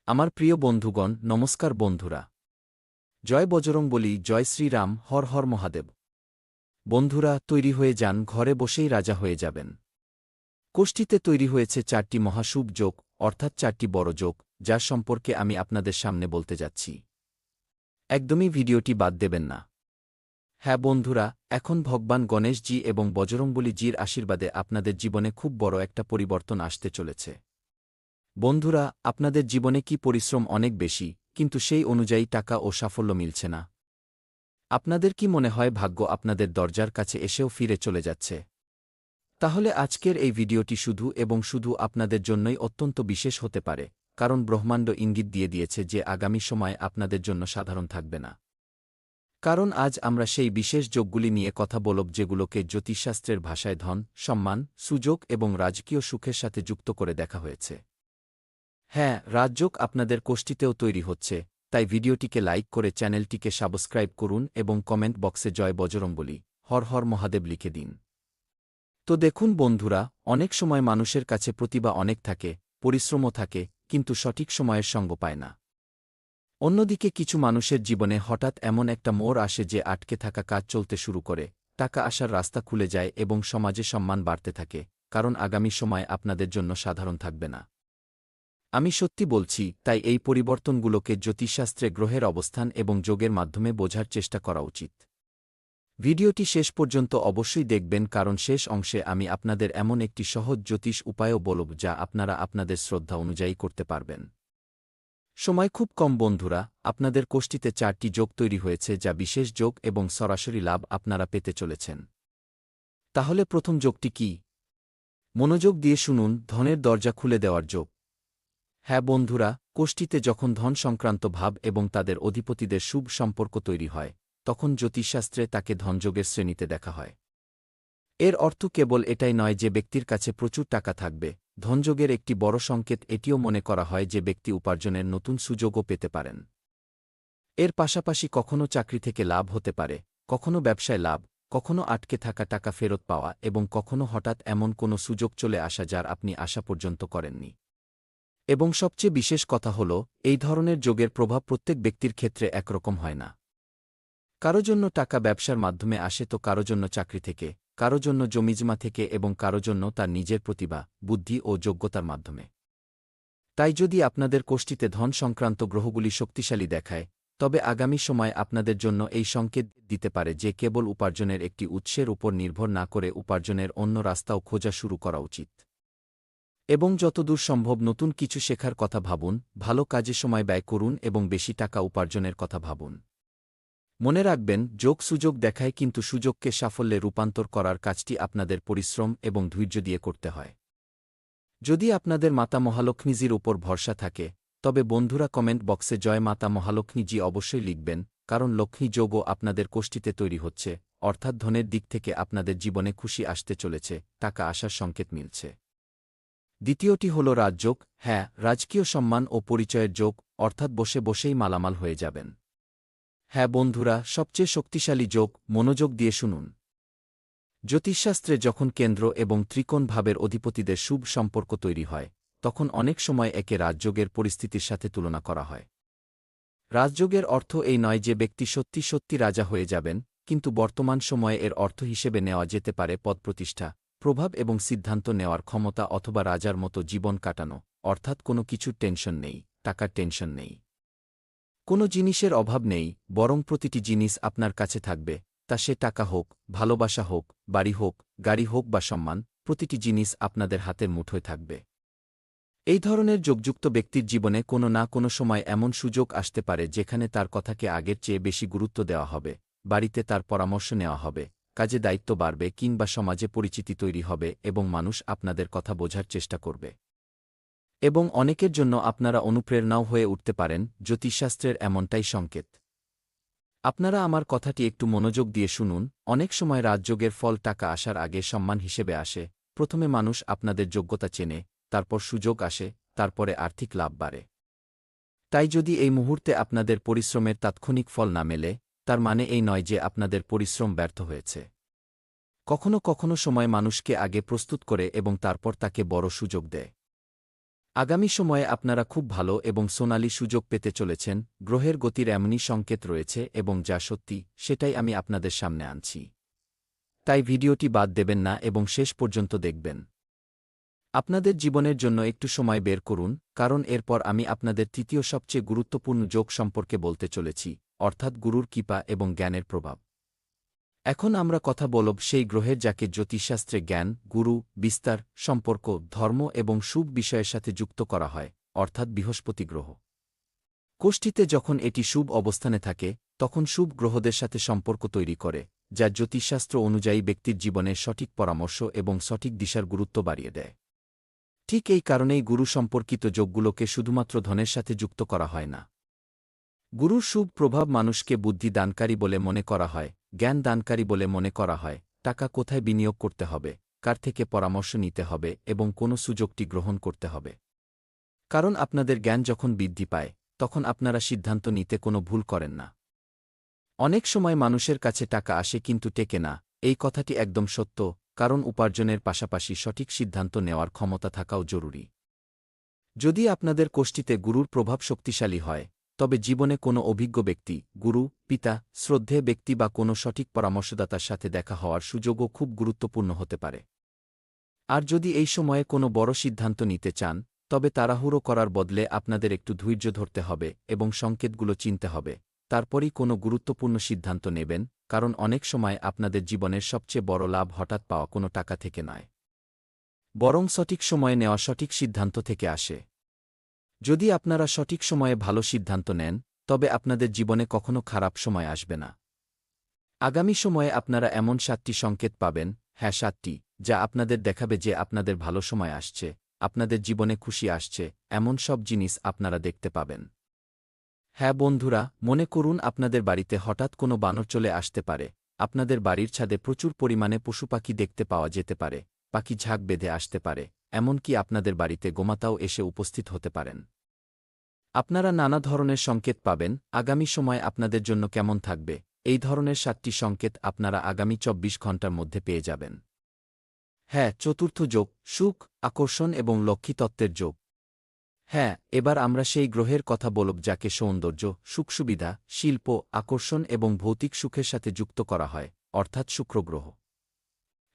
আমার প্রিয় বন্ধুগণ, নমস্কার বন্ধুরা। জয় বজরংবলী, জয় শ্রীরাম, হর হর মহাদেব। বন্ধুরা, তৈরি হয়ে যান, ঘরে বসেই রাজা হয়ে যাবেন। কোষ্ঠীতে তৈরি হয়েছে 4টি মহাশুভ যোগ, অর্থাৎ 4টি বড় যোগ, যার সম্পর্কে আমি আপনাদের সামনে বলতে যাচ্ছি। একদমই ভিডিওটি বাদ দেবেন না। হ্যাঁ বন্ধুরা, এখন ভগবান গণেশজি এবং বজরংবলীজির আশীর্বাদে আপনাদের জীবনে খুব বড় একটা পরিবর্তন আসতে চলেছে। বন্ধুরা, আপনাদের জীবনে কি পরিশ্রম অনেক বেশি, কিন্তু সেই অনুযায়ী টাকা ও সাফল্য মিলছে না? আপনাদের কি মনে হয় ভাগ্য আপনাদের দরজার কাছে এসেও ফিরে চলে যাচ্ছে? তাহলে আজকের এই ভিডিওটি শুধু এবং শুধু আপনাদের জন্যই অত্যন্ত বিশেষ হতে পারে, কারণ ব্রহ্মাণ্ড ইঙ্গিত দিয়ে দিয়েছে যে আগামী সময় আপনাদের জন্য সাধারণ থাকবে না। কারণ আজ আমরা সেই বিশেষ যোগগুলি নিয়ে কথা বলব যেগুলোকে জ্যোতিষশাস্ত্রের ভাষায় ধন, সম্মান, সুযোগ এবং রাজকীয় সুখের সাথে যুক্ত করে দেখা হয়েছে। হ্যাঁ, রাজযোগ আপনাদের কোষ্ঠীতেও তৈরি হচ্ছে, তাই ভিডিওটিকে লাইক করে চ্যানেলটিকে সাবস্ক্রাইব করুন এবং কমেন্ট বক্সে জয় বজরংবলী, হর হর মহাদেব লিখে দিন। তো দেখুন বন্ধুরা, অনেক সময় মানুষের কাছে প্রতিভা অনেক থাকে, পরিশ্রমও থাকে, কিন্তু সঠিক সময়ের সঙ্গ পায় না। অন্যদিকে কিছু মানুষের জীবনে হঠাৎ এমন একটা মোড় আসে যে আটকে থাকা কাজ চলতে শুরু করে, টাকা আসার রাস্তা খুলে যায় এবং সমাজে সম্মান বাড়তে থাকে, কারণ আগামী সময় আপনাদের জন্য সাধারণ থাকবে না। আমি সত্যি বলছি, তাই এই পরিবর্তনগুলোকে জ্যোতিষশাস্ত্রে গ্রহের অবস্থান এবং যোগের মাধ্যমে বোঝার চেষ্টা করা উচিত। ভিডিওটি শেষ পর্যন্ত অবশ্যই দেখবেন, কারণ শেষ অংশে আমি আপনাদের এমন একটি সহজ জ্যোতিষ উপায়ও বলব যা আপনারা আপনাদের শ্রদ্ধা অনুযায়ী করতে পারবেন। সময় খুব কম বন্ধুরা, আপনাদের কোষ্ঠীতে 4টি যোগ তৈরি হয়েছে যা বিশেষ যোগ এবং সরাসরি লাভ আপনারা পেতে চলেছেন। তাহলে প্রথম যোগটি কি? মনোযোগ দিয়ে শুনুন, ধনের দরজা খুলে দেওয়ার যোগ। হ্যাঁ বন্ধুরা, কোষ্ঠীতে যখন ধন সংক্রান্ত ভাব এবং তাদের অধিপতিদের শুভ সম্পর্ক তৈরি হয়, তখন জ্যোতিষশাস্ত্রে তাকে ধনযোগের শ্রেণীতে দেখা হয়। এর অর্থ কেবল এটাই নয় যে ব্যক্তির কাছে প্রচুর টাকা থাকবে। ধনযোগের একটি বড় সংকেত এটিও মনে করা হয় যে ব্যক্তি উপার্জনের নতুন সুযোগও পেতে পারেন। এর পাশাপাশি কখনও চাকরি থেকে লাভ হতে পারে, কখনও ব্যবসায় লাভ, কখনও আটকে থাকা টাকা ফেরত পাওয়া এবং কখনও হঠাৎ এমন কোনো সুযোগ চলে আসা যার আপনি আশা পর্যন্ত করেননি। এবং সবচেয়ে বিশেষ কথা হল, এই ধরনের যোগের প্রভাব প্রত্যেক ব্যক্তির ক্ষেত্রে একরকম হয় না। কারো জন্য টাকা ব্যবসার মাধ্যমে আসে, তো কারো জন্য চাকরি থেকে, কারো জন্য জমিজমা থেকে এবং কারো জন্য তার নিজের প্রতিভা, বুদ্ধি ও যোগ্যতার মাধ্যমে। তাই যদি আপনাদের কোষ্ঠীতে ধন সংক্রান্ত গ্রহগুলি শক্তিশালী দেখায়, তবে আগামী সময় আপনাদের জন্য এই সংকেত দিতে পারে যে কেবল উপার্জনের একটি উৎসের উপর নির্ভর না করে উপার্জনের অন্য রাস্তাও খোঁজা শুরু করা উচিত। এবং যতদূর সম্ভব নতুন কিছু শেখার কথা ভাবুন, ভালো কাজে সময় ব্যয় করুন এবং বেশি টাকা উপার্জনের কথা ভাবুন। মনে রাখবেন, যোগ সুযোগ দেখায়, কিন্তু সুযোগকে সাফল্যে রূপান্তর করার কাজটি আপনাদের পরিশ্রম এবং ধৈর্য দিয়ে করতে হয়। যদি আপনাদের মাতা মহালক্ষ্মীজির উপর ভরসা থাকে, তবে বন্ধুরা কমেন্ট বক্সে জয় মাতা মহালক্ষ্মীজি অবশ্যই লিখবেন, কারণ লক্ষ্মী যোগও আপনাদের কোষ্ঠীতে তৈরি হচ্ছে, অর্থাৎ ধনের দিক থেকে আপনাদের জীবনে খুশি আসতে চলেছে, টাকা আসার সংকেত মিলছে। দ্বিতীয়টি হল রাজযোগ। হ্যাঁ, রাজকীয় সম্মান ও পরিচয়ের যোগ, অর্থাৎ বসে বসেই মালামাল হয়ে যাবেন। হ্যাঁ বন্ধুরা, সবচেয়ে শক্তিশালী যোগ, মনোযোগ দিয়ে শুনুন। জ্যোতিষশাস্ত্রে যখন কেন্দ্র এবং ত্রিকোণ ভাবের অধিপতিদের শুভ সম্পর্ক তৈরি হয়, তখন অনেক সময় একে রাজযোগের পরিস্থিতির সাথে তুলনা করা হয়। রাজযোগের অর্থ এই নয় যে ব্যক্তি সত্যি সত্যি রাজা হয়ে যাবেন, কিন্তু বর্তমান সময়ে এর অর্থ হিসেবে নেওয়া যেতে পারে পদপ্রতিষ্ঠা, প্রভাব এবং সিদ্ধান্ত নেওয়ার ক্ষমতা, অথবা রাজার মতো জীবন কাটানো, অর্থাৎ কোনো কিছুর টেনশন নেই, টাকার টেনশন নেই, কোনো জিনিসের অভাব নেই, বরং প্রতিটি জিনিস আপনার কাছে থাকবে, তা সে টাকা হোক, ভালোবাসা হোক, বাড়ি হোক, গাড়ি হোক বা সম্মান, প্রতিটি জিনিস আপনাদের হাতের মুঠোয় থাকবে। এই ধরনের যোগযুক্ত ব্যক্তির জীবনে কোনো না কোনো সময় এমন সুযোগ আসতে পারে যেখানে তার কথাকে আগের চেয়ে বেশি গুরুত্ব দেওয়া হবে, বাড়িতে তার পরামর্শ নেওয়া হবে, কাজে দায়িত্ব বাড়বে কিংবা সমাজে পরিচিতি তৈরি হবে এবং মানুষ আপনাদের কথা বোঝার চেষ্টা করবে। এবং অনেকের জন্য আপনারা অনুপ্রেরণাও হয়ে উঠতে পারেন। জ্যোতিষশাস্ত্রের এমনটাই সংকেত। আপনারা আমার কথাটি একটু মনোযোগ দিয়ে শুনুন। অনেক সময় রাজযোগের ফল টাকা আসার আগে সম্মান হিসেবে আসে। প্রথমে মানুষ আপনাদের যোগ্যতা চেনে, তারপর সুযোগ আসে, তারপরে আর্থিক লাভ বাড়ে। তাই যদি এই মুহূর্তে আপনাদের পরিশ্রমের তাৎক্ষণিক ফল না মেলে, তার মানে এই নয় যে আপনাদের পরিশ্রম ব্যর্থ হয়েছে। কখনো কখনো সময় মানুষকে আগে প্রস্তুত করে এবং তারপর তাকে বড় সুযোগ দেয়। আগামী সময়ে আপনারা খুব ভালো এবং সোনালী সুযোগ পেতে চলেছেন। গ্রহের গতির এমনই সংকেত রয়েছে এবং যা সত্যি সেটাই আমি আপনাদের সামনে আনছি। তাই ভিডিওটি বাদ দেবেন না এবং শেষ পর্যন্ত দেখবেন। আপনাদের জীবনের জন্য একটু সময় বের করুন, কারণ এরপর আমি আপনাদের তৃতীয় সবচেয়ে গুরুত্বপূর্ণ যোগ সম্পর্কে বলতে চলেছি, অর্থাৎ গুরুর কৃপা এবং জ্ঞানের প্রভাব। এখন আমরা কথা বলব সেই গ্রহের যাকে জ্যোতিষশাস্ত্রে জ্ঞান, গুরু, বিস্তার, সম্পর্ক, ধর্ম এবং শুভ বিষয়ের সাথে যুক্ত করা হয়, অর্থাৎ বৃহস্পতি গ্রহ। কোষ্ঠীতে যখন এটি শুভ অবস্থানে থাকে তখন শুভ গ্রহদের সাথে সম্পর্ক তৈরি করে, যা জ্যোতিষশাস্ত্র অনুযায়ী ব্যক্তির জীবনের সঠিক পরামর্শ এবং সঠিক দিশার গুরুত্ব বাড়িয়ে দেয়। ঠিক এই কারণেই গুরু সম্পর্কিত যোগগুলোকে শুধুমাত্র ধনের সাথে যুক্ত করা হয় না। গুরুর শুভ প্রভাব মানুষকে বুদ্ধি দানকারী বলে মনে করা হয়, জ্ঞান দানকারী বলে মনে করা হয়, টাকা কোথায় বিনিয়োগ করতে হবে, কার থেকে পরামর্শ নিতে হবে এবং কোন সুযোগটি গ্রহণ করতে হবে। কারণ আপনাদের জ্ঞান যখন বৃদ্ধি পায় তখন আপনারা সিদ্ধান্ত নিতে কোনো ভুল করেন না। অনেক সময় মানুষের কাছে টাকা আসে কিন্তু টেকে না, এই কথাটি একদম সত্য, কারণ উপার্জনের পাশাপাশি সঠিক সিদ্ধান্ত নেওয়ার ক্ষমতা থাকাও জরুরি। যদি আপনাদের কোষ্ঠীতে গুরুর প্রভাব শক্তিশালী হয়, তবে জীবনে কোনো অভিজ্ঞ ব্যক্তি, গুরু, পিতা, শ্রদ্ধেয় ব্যক্তি বা কোনো সঠিক পরামর্শদাতার সাথে দেখা হওয়ার সুযোগও খুব গুরুত্বপূর্ণ হতে পারে। আর যদি এই সময়ে কোনো বড় সিদ্ধান্ত নিতে চান, তবে তাড়াহুড়ো করার বদলে আপনাদের একটু ধৈর্য ধরতে হবে এবং সংকেতগুলো চিনতে হবে, তারপরই কোনো গুরুত্বপূর্ণ সিদ্ধান্ত নেবেন, কারণ অনেক সময় আপনাদের জীবনের সবচেয়ে বড় লাভ হঠাৎ পাওয়া কোনো টাকা থেকে নয়, বরং সঠিক সময়ে নেওয়া সঠিক সিদ্ধান্ত থেকে আসে। যদি আপনারা সঠিক সময়ে ভালো সিদ্ধান্ত নেন, তবে আপনাদের জীবনে কখনো খারাপ সময় আসবে না। আগামী সময়ে আপনারা এমন 7টি সংকেত পাবেন, হ্যাঁ 7টি, যা আপনাদের দেখাবে যে আপনাদের ভালো সময় আসছে, আপনাদের জীবনে খুশি আসছে, এমন সব জিনিস আপনারা দেখতে পাবেন। হ্যাঁ বন্ধুরা, মনে করুন আপনাদের বাড়িতে হঠাৎ কোনো বানর চলে আসতে পারে, আপনাদের বাড়ির ছাদে প্রচুর পরিমাণে পশুপাখি দেখতে পাওয়া যেতে পারে, পাখি ঝাঁক বেঁধে আসতে পারে, এমনকি আপনাদের বাড়িতে গোমাতাও এসে উপস্থিত হতে পারেন। আপনারা নানা ধরনের সংকেত পাবেন। আগামী সময় আপনাদের জন্য কেমন থাকবে, এই ধরনের 7টি সংকেত আপনারা আগামী 24 ঘণ্টার মধ্যে পেয়ে যাবেন। হ্যাঁ, চতুর্থ যোগ, সুখ, আকর্ষণ এবং লক্ষ্মী তত্ত্বের যোগ। হ্যাঁ, এবার আমরা সেই গ্রহের কথা বলব যাকে সৌন্দর্য, সুখসুবিধা, শিল্প, আকর্ষণ এবং ভৌতিক সুখের সাথে যুক্ত করা হয়, অর্থাৎ শুক্র গ্রহ।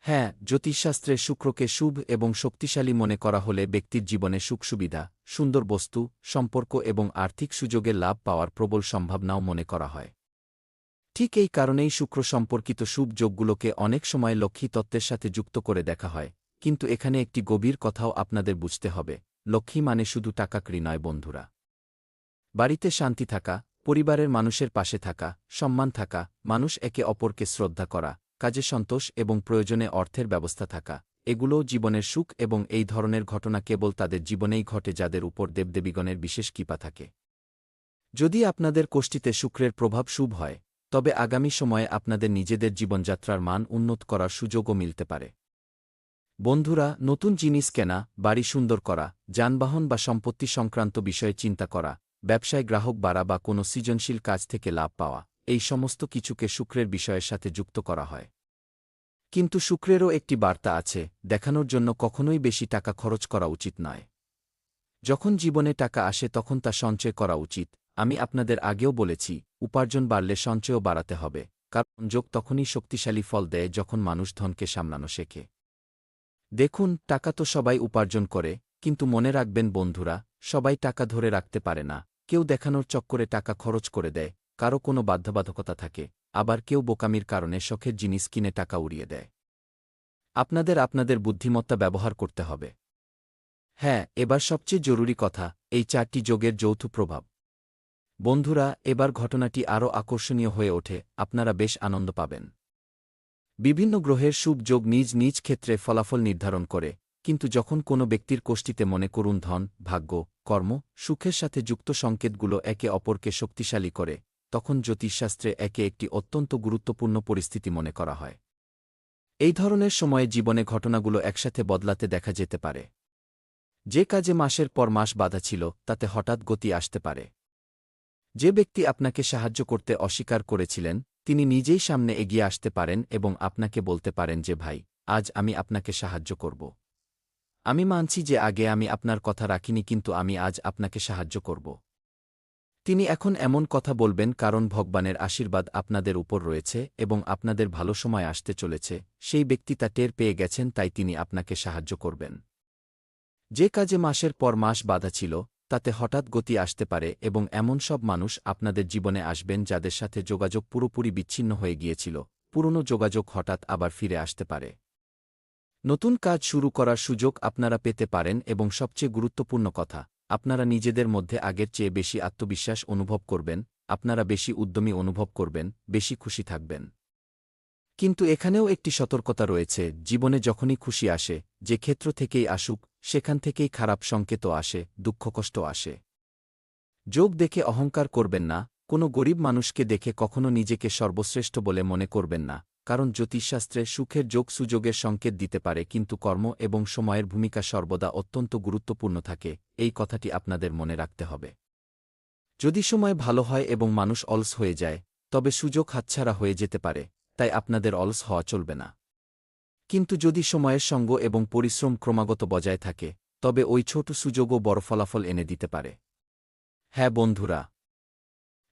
হ্যাঁ, জ্যোতিষশাস্ত্রে শুক্রকে শুভ এবং শক্তিশালী মনে করা হলে ব্যক্তির জীবনে সুখসুবিধা, সুন্দর বস্তু, সম্পর্ক এবং আর্থিক সুযোগের লাভ পাওয়ার প্রবল সম্ভাবনাও মনে করা হয়। ঠিক এই কারণেই শুক্র সম্পর্কিত শুভ যোগগুলোকে অনেক সময় লক্ষ্মী তত্ত্বের সাথে যুক্ত করে দেখা হয়, কিন্তু এখানে একটি গভীর কথাও আপনাদের বুঝতে হবে, লক্ষ্মী মানে শুধু টাকাকড়ি নয় বন্ধুরা। বাড়িতে শান্তি থাকা, পরিবারের মানুষের পাশে থাকা, সম্মান থাকা, মানুষ একে অপরকে শ্রদ্ধা করা, কাজে সন্তোষ এবং প্রয়োজনে অর্থের ব্যবস্থা থাকা, এগুলোও জীবনের সুখ এবং এই ধরনের ঘটনা কেবল তাদের জীবনেই ঘটে যাদের উপর দেবদেবীগণের বিশেষ কৃপা থাকে। যদি আপনাদের কোষ্ঠীতে শুক্রের প্রভাব শুভ হয়, তবে আগামী সময়ে আপনাদের নিজেদের জীবনযাত্রার মান উন্নত করার সুযোগও মিলতে পারে। বন্ধুরা, নতুন জিনিস কেনা, বাড়ি সুন্দর করা, যানবাহন বা সম্পত্তি সংক্রান্ত বিষয়ে চিন্তা করা, ব্যবসায় গ্রাহক বাড়া বা কোনো সৃজনশীল কাজ থেকে লাভ পাওয়া, এই সমস্ত কিছুকে শুক্রের বিষয়ের সাথে যুক্ত করা হয়। কিন্তু শুক্রেরও একটি বার্তা আছে, দেখানোর জন্য কখনোই বেশি টাকা খরচ করা উচিত নয়। যখন জীবনে টাকা আসে তখন তা সঞ্চয় করা উচিত। আমি আপনাদের আগেও বলেছি, উপার্জন বাড়লে সঞ্চয়ও বাড়াতে হবে, কারণ যোগ তখনই শক্তিশালী ফল দেয় যখন মানুষ ধনকে সামলানো শেখে। দেখুন, টাকা তো সবাই উপার্জন করে, কিন্তু মনে রাখবেন বন্ধুরা, সবাই টাকা ধরে রাখতে পারে না। কেউ দেখানোর চক্করে টাকা খরচ করে দেয়, কারো কোনো বাধ্যবাধকতা থাকে, আবার কেউ বোকামির কারণে শখের জিনিস কিনে টাকা উড়িয়ে দেয়। আপনাদের আপনাদের বুদ্ধিমত্তা ব্যবহার করতে হবে। হ্যাঁ, এবার সবচেয়ে জরুরি কথা, এই 4টি যোগের যৌথ প্রভাব। বন্ধুরা, এবার ঘটনাটি আরও আকর্ষণীয় হয়ে ওঠে, আপনারা বেশ আনন্দ পাবেন। বিভিন্ন গ্রহের শুভ যোগ নিজ নিজ ক্ষেত্রে ফলাফল নির্ধারণ করে, কিন্তু যখন কোনো ব্যক্তির কোষ্ঠীতে মনে করুন ধন, ভাগ্য, কর্ম, সুখের সাথে যুক্ত সংকেতগুলো একে অপরকে শক্তিশালী করে, তখন জ্যোতিষশাস্ত্রে একে একটি অত্যন্ত গুরুত্বপূর্ণ পরিস্থিতি মনে করা হয়। এই ধরনের সময়ে জীবনে ঘটনাগুলো একসাথে বদলাতে দেখা যেতে পারে। যে কাজে মাসের পর মাস বাধা ছিল, তাতে হঠাৎ গতি আসতে পারে। যে ব্যক্তি আপনাকে সাহায্য করতে অস্বীকার করেছিলেন, তিনি নিজেই সামনে এগিয়ে আসতে পারেন এবং আপনাকে বলতে পারেন যে ভাই, আজ আমি আপনাকে সাহায্য করব। আমি মানছি যে আগে আমি আপনার কথা রাখিনি, কিন্তু আমি আজ আপনাকে সাহায্য করব। তিনি এখন এমন কথা বলবেন কারণ ভগবানের আশীর্বাদ আপনাদের উপর রয়েছে এবং আপনাদের ভালো সময় আসতে চলেছে। সেই ব্যক্তি তা টের পেয়ে গেছেন, তাই তিনি আপনাকে সাহায্য করবেন। যে কাজে মাসের পর মাস বাধা ছিল, তাতে হঠাৎ গতি আসতে পারে এবং এমন সব মানুষ আপনাদের জীবনে আসবেন যাদের সাথে যোগাযোগ পুরোপুরি বিচ্ছিন্ন হয়ে গিয়েছিল। পুরনো যোগাযোগ হঠাৎ আবার ফিরে আসতে পারে। নতুন কাজ শুরু করার সুযোগ আপনারা পেতে পারেন এবং সবচেয়ে গুরুত্বপূর্ণ কথা, আপনারা নিজেদের মধ্যে আগের চেয়ে বেশি আত্মবিশ্বাস অনুভব করবেন, আপনারা বেশি উদ্যমী অনুভব করবেন, বেশি খুশি থাকবেন। কিন্তু এখানেও একটি সতর্কতা রয়েছে, জীবনে যখনই খুশি আসে, যে ক্ষেত্র থেকেই আসুক, সেখান থেকেই খারাপ সংকেতও আসে, দুঃখকষ্ট আসে। যোগ দেখে অহংকার করবেন না, কোনো গরিব মানুষকে দেখে কখনো নিজেকে সর্বশ্রেষ্ঠ বলে মনে করবেন না, কারণ জ্যোতিষশাস্ত্রে সুখের যোগ সুযোগের সংকেত দিতে পারে, কিন্তু কর্ম এবং সময়ের ভূমিকা সর্বদা অত্যন্ত গুরুত্বপূর্ণ থাকে। এই কথাটি আপনাদের মনে রাখতে হবে। যদি সময় ভালো হয় এবং মানুষ অলস হয়ে যায়, তবে সুযোগ হাতছাড়া হয়ে যেতে পারে, তাই আপনাদের অলস হওয়া চলবে না। কিন্তু যদি সময়ের সঙ্গ এবং পরিশ্রম ক্রমাগত বজায় থাকে, তবে ওই ছোট সুযোগও বড় ফলাফল এনে দিতে পারে। হ্যাঁ বন্ধুরা,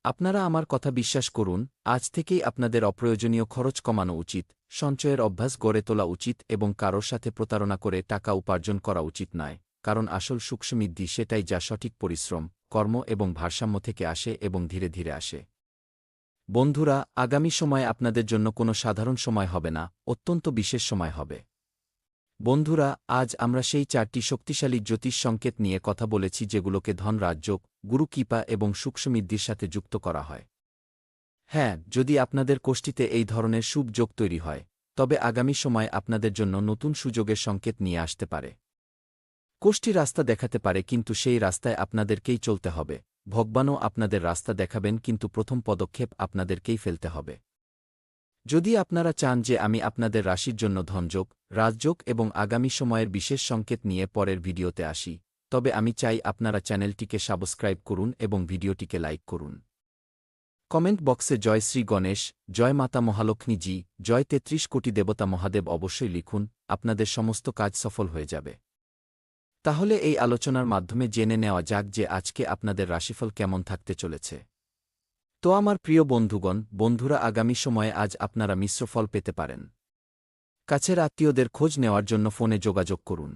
আপনারা আমার কথা বিশ্বাস করুন, আজ থেকেই আপনাদের অপ্রয়োজনীয় খরচ কমানো উচিত, সঞ্চয়ের অভ্যাস গড়ে তোলা উচিত এবং কারোর সাথে প্রতারণা করে টাকা উপার্জন করা উচিত নয়, কারণ আসল সুখ সমৃদ্ধি সেটাই যা সঠিক পরিশ্রম, কর্ম এবং ভারসাম্য থেকে আসে এবং ধীরে ধীরে আসে। বন্ধুরা, আগামী সময় আপনাদের জন্য কোনো সাধারণ সময় হবে না, অত্যন্ত বিশেষ সময় হবে। বন্ধুরা, আজ আমরা সেই 4টি শক্তিশালী জ্যোতিষ সংকেত নিয়ে কথা বলেছি যেগুলোকে ধন রাজযোগ, গুরু কৃপা এবং সুখ সমৃদ্ধির সাথে যুক্ত করা হয়। হ্যাঁ, যদি আপনাদের কোষ্ঠীতে এই ধরনের শুভ যোগ তৈরি হয়, তবে আগামী সময় আপনাদের জন্য নতুন সুযোগের সংকেত নিয়ে আসতে পারে। কোষ্ঠী রাস্তা দেখাতে পারে, কিন্তু সেই রাস্তায় আপনাদেরকেই চলতে হবে। ভগবানও আপনাদের রাস্তা দেখাবেন, কিন্তু প্রথম পদক্ষেপ আপনাদেরকেই ফেলতে হবে। যদি আপনারা চান যে আমি আপনাদের রাশির জন্য ধনযোগ, রাজযোগ এবং আগামী সময়ের বিশেষ সংকেত নিয়ে পরের ভিডিওতে আসি, তবে আমি চাই আপনারা চ্যানেলটিকে সাবস্ক্রাইব করুন এবং ভিডিওটিকে লাইক করুন। কমেন্ট বক্সে জয় শ্রী গণেশ, জয় মাতা মহালক্ষ্মী জি, জয় ৩৩ কোটি দেবতা মহাদেব অবশ্যই লিখুন, আপনাদের সমস্ত কাজ সফল হয়ে যাবে। তাহলে এই আলোচনার মাধ্যমে জেনে নেওয়া যাক যে আজকে আপনাদের রাশিফল কেমন থাকতে চলেছে। তো আমার প্রিয় বন্ধুরা, আগামী সময়ে আজ আপনারা মিশ্র ফল পেতে পারেন। কাছের আত্মীয়দের খোঁজ নেওয়ার জন্য ফোনে যোগাযোগ করুন।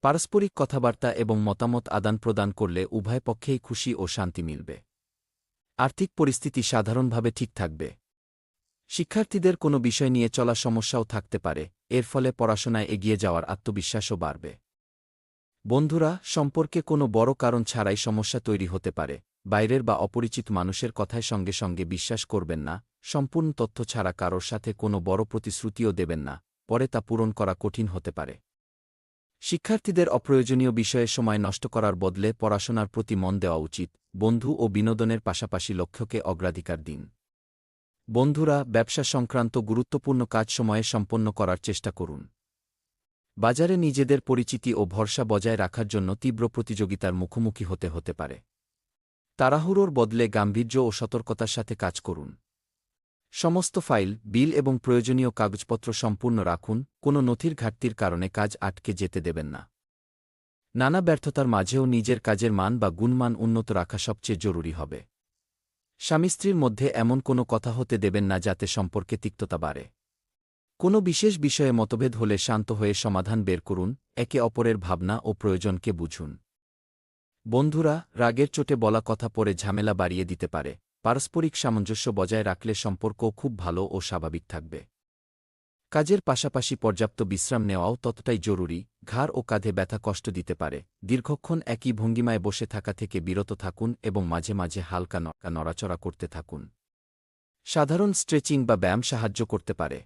পারস্পরিক কথাবার্তা এবং মতামত আদান প্রদান করলে উভয় পক্ষেই খুশি ও শান্তি মিলবে। আর্থিক পরিস্থিতি সাধারণভাবে ঠিক থাকবে। শিক্ষার্থীদের কোনো বিষয় নিয়ে চলা সমস্যাও থাকতে পারে, এর ফলে পড়াশোনায় এগিয়ে যাওয়ার আত্মবিশ্বাসও বাড়বে। বন্ধুরা, সম্পর্কে কোনো বড় কারণ ছাড়াই সমস্যা তৈরি হতে পারে। বাইরের বা অপরিচিত মানুষের কথায় সঙ্গে সঙ্গে বিশ্বাস করবেন না, সম্পূর্ণ তথ্য ছাড়া কারোর সাথে কোনো বড় প্রতিশ্রুতিও দেবেন না, পরে তা পূরণ করা কঠিন হতে পারে। শিক্ষার্থীদের অপ্রয়োজনীয় বিষয়ে সময় নষ্ট করার বদলে পড়াশোনার প্রতি মন দেওয়া উচিত। বন্ধু ও বিনোদনের পাশাপাশি লক্ষ্যকে অগ্রাধিকার দিন। বন্ধুরা, ব্যবসা সংক্রান্ত গুরুত্বপূর্ণ কাজ সময়ে সম্পন্ন করার চেষ্টা করুন। বাজারে নিজেদের পরিচিতি ও ভরসা বজায় রাখার জন্য তীব্র প্রতিযোগিতার মুখোমুখি হতে পারে। তাড়াহুড়োর বদলে গাম্ভীর্য ও সতর্কতার সাথে কাজ করুন। সমস্ত ফাইল, বিল এবং প্রয়োজনীয় কাগজপত্র সম্পূর্ণ রাখুন, কোনো নথির ঘাটতির কারণে কাজ আটকে যেতে দেবেন না। নানা ব্যর্থতার মাঝেও নিজের কাজের মান বা গুণমান উন্নত রাখা সবচেয়ে জরুরি হবে। স্বামী স্ত্রীর মধ্যে এমন কোনো কথা হতে দেবেন না যাতে সম্পর্কে তিক্ততা বাড়ে। কোনো বিশেষ বিষয়ে মতভেদ হলে শান্ত হয়ে সমাধান বের করুন, একে অপরের ভাবনা ও প্রয়োজনকে বুঝুন। বন্ধুরা, রাগের চোটে বলা কথা পরে ঝামেলা বাড়িয়ে দিতে পারে। পারস্পরিক সামঞ্জস্য বজায় রাখলে সম্পর্কও খুব ভালো ও স্বাভাবিক থাকবে। কাজের পাশাপাশি পর্যাপ্ত বিশ্রাম নেওয়াও ততটাই জরুরি। ঘাড় ও কাঁধে ব্যথা কষ্ট দিতে পারে। দীর্ঘক্ষণ একই ভঙ্গিমায় বসে থাকা থেকে বিরত থাকুন এবং মাঝে মাঝে হালকা নড়াচড়া করতে থাকুন। সাধারণ স্ট্রেচিং বা ব্যায়াম সাহায্য করতে পারে।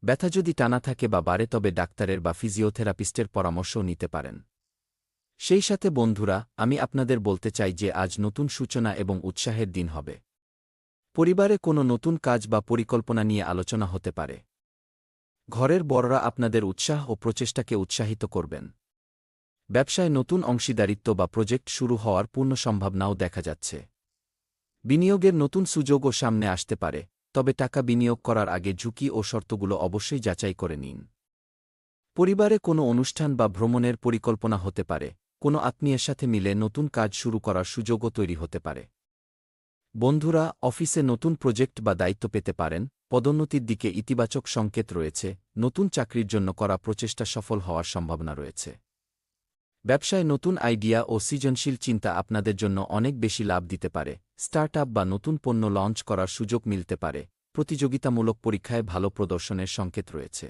ব্যথা যদি টানা থাকে বা বাড়ে, তবে ডাক্তারের বা ফিজিওথেরাপিস্টের পরামর্শও নিতে পারেন। সেই সাথে বন্ধুরা, আমি আপনাদের বলতে চাই যে আজ নতুন সূচনা এবং উৎসাহের দিন হবে। পরিবারে কোনো নতুন কাজ বা পরিকল্পনা নিয়ে আলোচনা হতে পারে। ঘরের বড়রা আপনাদের উৎসাহ ও প্রচেষ্টাকে উৎসাহিত করবেন। ব্যবসায় নতুন অংশীদারিত্ব বা প্রজেক্ট শুরু হওয়ার পূর্ণ সম্ভাবনাও দেখা যাচ্ছে। বিনিয়োগের নতুন সুযোগও সামনে আসতে পারে, তবে টাকা বিনিয়োগ করার আগে ঝুঁকি ও শর্তগুলো অবশ্যই যাচাই করে নিন। পরিবারে কোনো অনুষ্ঠান বা ভ্রমণের পরিকল্পনা হতে পারে, কোনো আত্মীয়ের সাথে মিলে নতুন কাজ শুরু করার সুযোগও তৈরি হতে পারে। বন্ধুরা, অফিসে নতুন প্রজেক্ট বা দায়িত্ব পেতে পারেন, পদোন্নতির দিকে ইতিবাচক সংকেত রয়েছে, নতুন চাকরির জন্য করা প্রচেষ্টা সফল হওয়ার সম্ভাবনা রয়েছে। ব্যবসায় নতুন আইডিয়া ও সৃজনশীল চিন্তা আপনাদের জন্য অনেক বেশি লাভ দিতে পারে, স্টার্টআপ বা নতুন পণ্য লঞ্চ করার সুযোগ মিলতে পারে, প্রতিযোগিতামূলক পরীক্ষায় ভালো প্রদর্শনের সংকেত রয়েছে।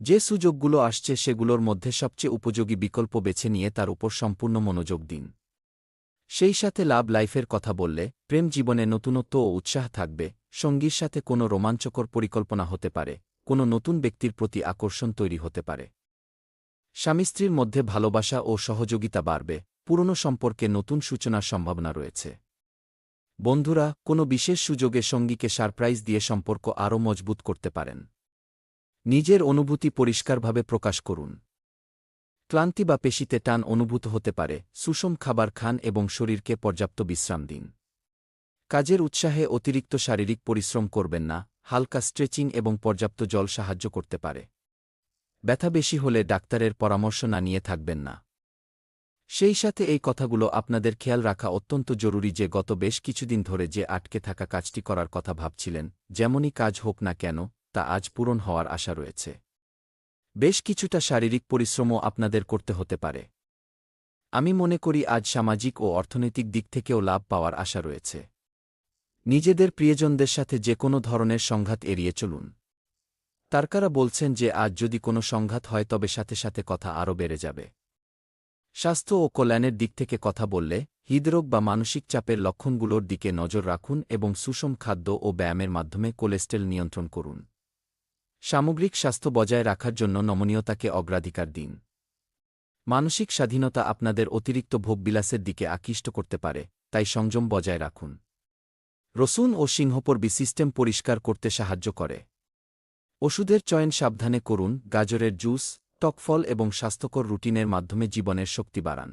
যে সুযোগগুলো আসছে সেগুলোর মধ্যে সবচেয়ে উপযোগী বিকল্প বেছে নিয়ে তার উপর সম্পূর্ণ মনোযোগ দিন। সেই সাথে লাভ লাইফের কথা বললে, প্রেম জীবনে নতুনত্ব ও উৎসাহ থাকবে, সঙ্গীর সাথে কোনো রোমাঞ্চকর পরিকল্পনা হতে পারে, কোনো নতুন ব্যক্তির প্রতি আকর্ষণ তৈরি হতে পারে। স্বামী স্ত্রীর মধ্যে ভালোবাসা ও সহযোগিতা বাড়বে, পুরনো সম্পর্কে নতুন সূচনার সম্ভাবনা রয়েছে। বন্ধুরা, কোনো বিশেষ সুযোগে সঙ্গীকে সারপ্রাইজ দিয়ে সম্পর্ক আরও মজবুত করতে পারেন। নিজের অনুভূতি পরিষ্কারভাবে প্রকাশ করুন। ক্লান্তি বা পেশিতে টান অনুভূত হতে পারে, সুষম খাবার খান এবং শরীরকে পর্যাপ্ত বিশ্রাম দিন। কাজের উৎসাহে অতিরিক্ত শারীরিক পরিশ্রম করবেন না, হালকা স্ট্রেচিং এবং পর্যাপ্ত জল সাহায্য করতে পারে। ব্যথা বেশি হলে ডাক্তারের পরামর্শ না নিয়ে থাকবেন না। সেই সাথে এই কথাগুলো আপনাদের খেয়াল রাখা অত্যন্ত জরুরি যে গত বেশ কিছুদিন ধরে যে আটকে থাকা কাজটি করার কথা ভাবছিলেন, যেমনই কাজ হোক না কেন, তা আজ পূরণ হওয়ার আশা রয়েছে। বেশ কিছুটা শারীরিক পরিশ্রমও আপনাদের করতে হতে পারে। আমি মনে করি আজ সামাজিক ও অর্থনৈতিক দিক থেকেও লাভ পাওয়ার আশা রয়েছে। নিজেদের প্রিয়জনদের সাথে যে কোনো ধরনের সংঘাত এড়িয়ে চলুন। তারকারা বলছেন যে আজ যদি কোনো সংঘাত হয় তবে সাথে সাথে কথা আরও বেড়ে যাবে। স্বাস্থ্য ও কল্যাণের দিক থেকে কথা বললে, হৃদরোগ বা মানসিক চাপের লক্ষণগুলোর দিকে নজর রাখুন এবং সুষম খাদ্য ও ব্যায়ামের মাধ্যমে কোলেস্টেরল নিয়ন্ত্রণ করুন। সামগ্রিক স্বাস্থ্য বজায় রাখার জন্য নমনীয়তাকে অগ্রাধিকার দিন। মানসিক স্বাধীনতা আপনাদের অতিরিক্ত ভোগবিলাসের দিকে আকৃষ্ট করতে পারে, তাই সংযম বজায় রাখুন। রসুন ও সিংহপর্বী সিস্টেম পরিষ্কার করতে সাহায্য করে। ওষুধের চয়ন সাবধানে করুন, গাজরের জুস, টক ফল এবং স্বাস্থ্যকর রুটিনের মাধ্যমে জীবনের শক্তি বাড়ান।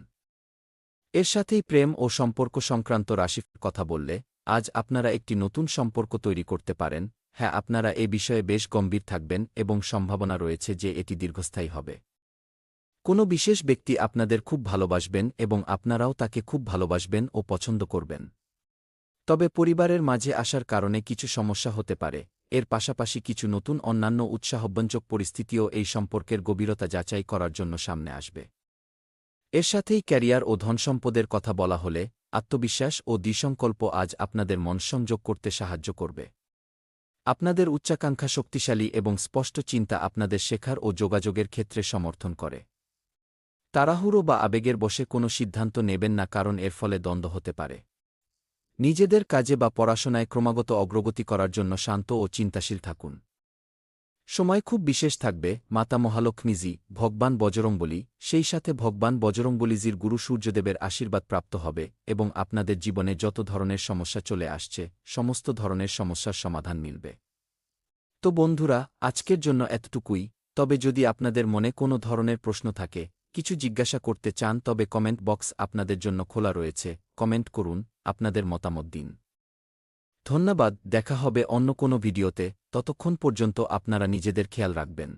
এর সাথেই প্রেম ও সম্পর্ক সংক্রান্ত রাশির কথা বললে, আজ আপনারা একটি নতুন সম্পর্ক তৈরি করতে পারেন। হ্যাঁ, আপনারা এ বিষয়ে বেশ গম্ভীর থাকবেন এবং সম্ভাবনা রয়েছে যে এটি দীর্ঘস্থায়ী হবে। কোনো বিশেষ ব্যক্তি আপনাদের খুব ভালোবাসবেন এবং আপনারাও তাকে খুব ভালোবাসবেন ও পছন্দ করবেন। তবে পরিবারের মাঝে আসার কারণে কিছু সমস্যা হতে পারে, এর পাশাপাশি কিছু নতুন অন্যান্য উৎসাহব্যঞ্জক পরিস্থিতিও এই সম্পর্কের গভীরতা যাচাই করার জন্য সামনে আসবে। এর সাথেই ক্যারিয়ার ও ধনসম্পদের কথা বলা হলে, আত্মবিশ্বাস ও দৃঢ়সংকল্প আজ আপনাদের মন সংযোগ করতে সাহায্য করবে। আপনাদের উচ্চাকাঙ্ক্ষা শক্তিশালী এবং স্পষ্ট চিন্তা আপনাদের শেখার ও যোগাযোগের ক্ষেত্রে সমর্থন করে। তাড়াহুড়ো বা আবেগের বশে কোনো সিদ্ধান্ত নেবেন না, কারণ এর ফলে দ্বন্দ্ব হতে পারে। নিজেদের কাজে বা পড়াশোনায় ক্রমাগত অগ্রগতি করার জন্য শান্ত ও চিন্তাশীল থাকুন। সময় খুব বিশেষ থাকবে। মাতা মহালক্ষ্মীজি, ভগবান বজরংবলী, সেই সাথে ভগবান বজরংবলীজির গুরু সূর্যদেবের আশীর্বাদ প্রাপ্ত হবে এবং আপনাদের জীবনে যত ধরনের সমস্যা চলে আসছে, সমস্ত ধরনের সমস্যার সমাধান মিলবে। তো বন্ধুরা, আজকের জন্য এতটুকুই। তবে যদি আপনাদের মনে কোনো ধরনের প্রশ্ন থাকে, কিছু জিজ্ঞাসা করতে চান, তবে কমেন্ট বক্স আপনাদের জন্য খোলা রয়েছে। কমেন্ট করুন, আপনাদের মতামত দিন। ধন্যবাদ, দেখা হবে অন্য কোনো ভিডিওতে। ততক্ষণ পর্যন্ত আপনারা নিজেদের খেয়াল রাখবেন।